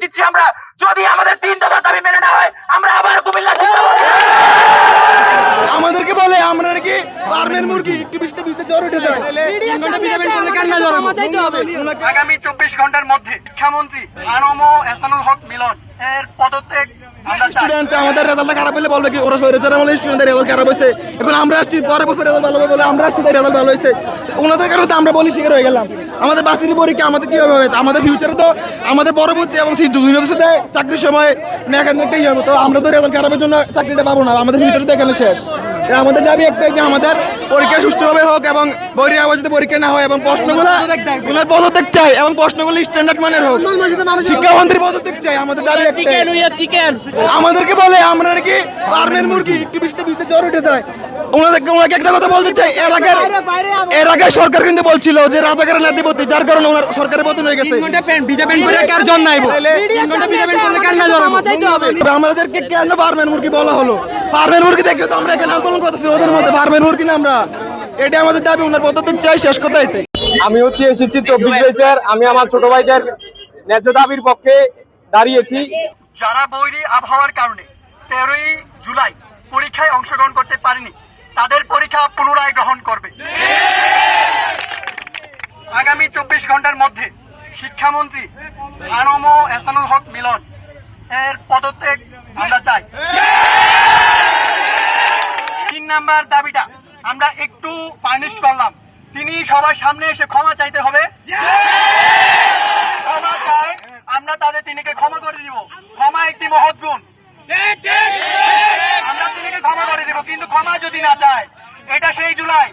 দিচ্ছি আমরা, যদি আমাদের 3 দফা দাবি মেনে না হয় আমরা আবার কুমিল্লা আমাদেরকে বলে আমরা নাকি ফার্মের মুরগি একটু বৃষ্টি দিতে জ্বর উঠে যায়। আগামী 24 ঘন্টার মধ্যে শিক্ষামন্ত্রী আনম এহসানুল হক মিলন এর পদত্যাগ স্টুডেন্ট আমাদের রেজাল্ট খারাপ হলে বলবে কি ওরা সরে যারা আমাদের স্টুডেন্টের রেজাল্ট খারাপ হয়েছে, এখন আমরা আসছি পরের বছর রেজাল্ট ভালো হবে বলে আমরা আসছি রেজাল্ট ভালো হয়েছে, ওনাদের কারণে আমরা বলি শিকার হয়ে গেলাম। আমাদের বাসিনী পরীক্ষা আমাদের কিভাবে হবে, আমাদের ফিউচারে তো আমাদের পরবর্তী এবং জুনিয়রদের সাথে চাকরির সময় মেকানিকটাই হবে, তো আমরা তো রেজাল্ট খারাপের জন্য চাকরিটা পাবো না, আমাদের ফিউচার তো এখানে শেষ। আমাদের দাবি একটাই যে আমাদের পরীক্ষা সুষ্ঠুভাবে হোক এবং বহির আবাসিত পরীক্ষা না হয় এবং প্রশ্নগুলো ওনার পদত্যাগ চাই এবং প্রশ্নগুলো স্ট্যান্ডার্ড মানের হোক, শিক্ষামন্ত্রীর পদত্যাগ চাই। আমাদের দাবি একটাই, আমাদেরকে বলে আমরা নাকি ফার্মের মুরগি একটু বৃষ্টি দিতে জ্বর উঠে যায়। ওনাকে একটা কথা বলতে চাই, এর আগে সরকার কিন্তু বলছিল যে রাজাকারের নাতিপতি, যার কারণে ওনার সরকারের পতন হয়ে গেছে। আমাদেরকে কেন ফার্মের মুরগি বলা হলো? ফার্মের মুরগি দেখে তো আমরা এখানে আন্দোলন করতেছি, ওদের মধ্যে ফার্মের মুরগি না আমরা, এটা আমাদের দাবি, ওনার পদত্যাগ চাই, শেষ কথা এটাই। আমি এসেছি 24 বেচার, আমি আমার ছোট ভাইদের ন্যায্য দাবির পক্ষে দাঁড়িয়েছি। যারা বৈরী আবহাওয়ার কারণে 13ই জুলাই পরীক্ষায় অংশগ্রহণ করতে পারেনি তাদের পরীক্ষা পুনরায় গ্রহণ করবে। আগামী 24 ঘন্টার মধ্যে শিক্ষামন্ত্রী আনম এহসানুল হক মিলন এর পদত্যাগ আমরা চাই। 3 নাম্বার দাবিটা আমরা একটু পানিশ করলাম, তিনি সবার সামনে এসে ক্ষমা চাইতে হবে, ক্ষমা চাই, আমরা তিনিকে ক্ষমা করে দিব। ক্ষমা একটি মহৎ গুণ, আমরা তিনিকে ক্ষমা করে দিব, কিন্তু ক্ষমা যদি না চায় এটা সেই জুলাই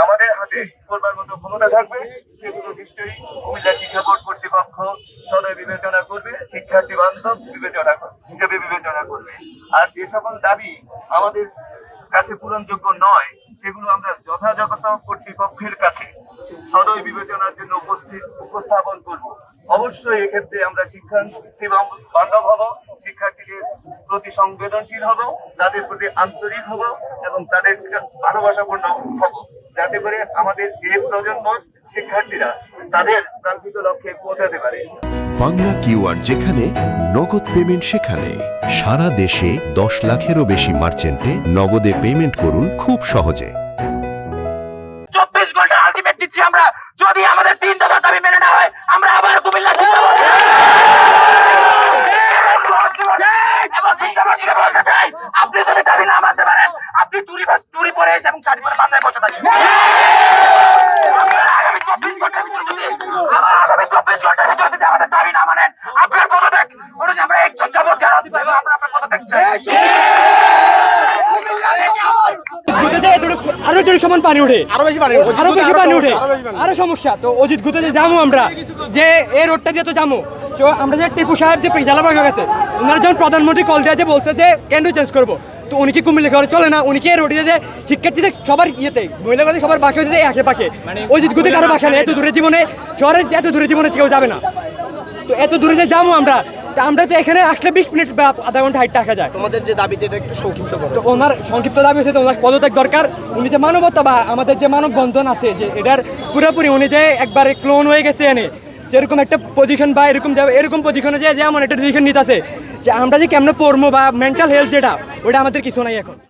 আমাদের হাতে করবার মতো ক্ষমতা থাকবে, সেগুলো নিশ্চয়ই কুমিল্লা শিক্ষা বোর্ড কর্তৃপক্ষ সদয় বিবেচনা করবে, শিক্ষার্থী বান্ধব হিসেবে বিবেচনা করবে। আর যে সকল দাবি আমাদের কাছে পূরণযোগ্য নয় সেগুলো আমরা যথাযথ কর্তৃপক্ষের কাছে সদয় বিবেচনার জন্য উপস্থাপন করব। অবশ্যই এক্ষেত্রে আমরা শিক্ষার্থী বান্ধব হব, শিক্ষার্থীদের প্রতি সংবেদনশীল হব, তাদের প্রতি আন্তরিক হব এবং তাদের ভালোবাসাপূর্ণ হব, যাতে করে আমাদের এই প্রজন্ম শিক্ষার্থীরা তাদের কাঙ্ক্ষিত লক্ষ্যে পৌঁছাতে পারে। বাংলা কিউআর, যেখানে নগদ পেমেন্ট সেখানে। সারা দেশে 10 লাখেরও বেশি মার্চেন্টে নগদে পেমেন্ট করুন খুব সহজে। 24 ঘন্টার আলটিমেট দিচ্ছি আমরা, যদি আমাদের 3 দফা দাবি মেনে না হয় আমরা আবার কুমিল্লা আপনি যদি দাবি না মানতে পারেন, আপনি চুরি পরে এসে এবং শাড়ি পরে বাসায় বসে থাকেন। আগামী 24 ঘন্টার ভিতরে যদি আমাদের দাবি না মানেন, আপনার পদত্যাগ আমরা একজন যাবত গ্যারান্টি পাবো, আমরা আপনার পদত্যাগ চাই। আরো যদি সমান পানি উঠে, আরো বেশি পানি উঠে, আরো সমস্যা। তো অজিত গুতে যে যাবো আমরা, যে এই রোডটা দিয়ে তো যাবো, তো আমরা যে টিপু সাহেব যে জেলাবাগ হয়ে গেছে, ওনার যখন প্রধানমন্ত্রী কল দিয়ে বলছে যে কেন চেঞ্জ করবো, তো উনি কি কুমিল্লা ঘরে চলে না, উনি কি এই রোডে যে শিক্ষার্থীদের সবার ইয়েতে মহিলাদের সবার বাকি হয়েছে একে পাখে, অজিত গুতে কারো বাসা নেই, এত দূরে জীবনে শহরের এত দূরে জীবনে কেউ যাবে না। তো এত দূরে যে যাবো আমরা তো এখানে আসলে 20 মিনিট বা আধা ঘন্টা হাইট টাকা যায়। তোমাদের যে দাবিতে এটা একটু সংক্ষিপ্ত করো। তো ওনার সংক্ষিপ্ত দাবি হচ্ছে ওনার পদত্যাগ দরকার। উনি যে মানবতা বা আমাদের যে মানব বন্ধন আছে, যে এটার পুরোপুরি উনি যে একবারে ক্লোন হয়ে গেছে, এনে যেরকম একটা পজিশন বা এরকম পজিশনে যে যেমন একটা ডিসিশন নিতে আছে যে আমরা যে কেমনে পড়বো বা মেন্টাল হেলথ যেটা, ওটা আমাদের কিছু নাই এখন।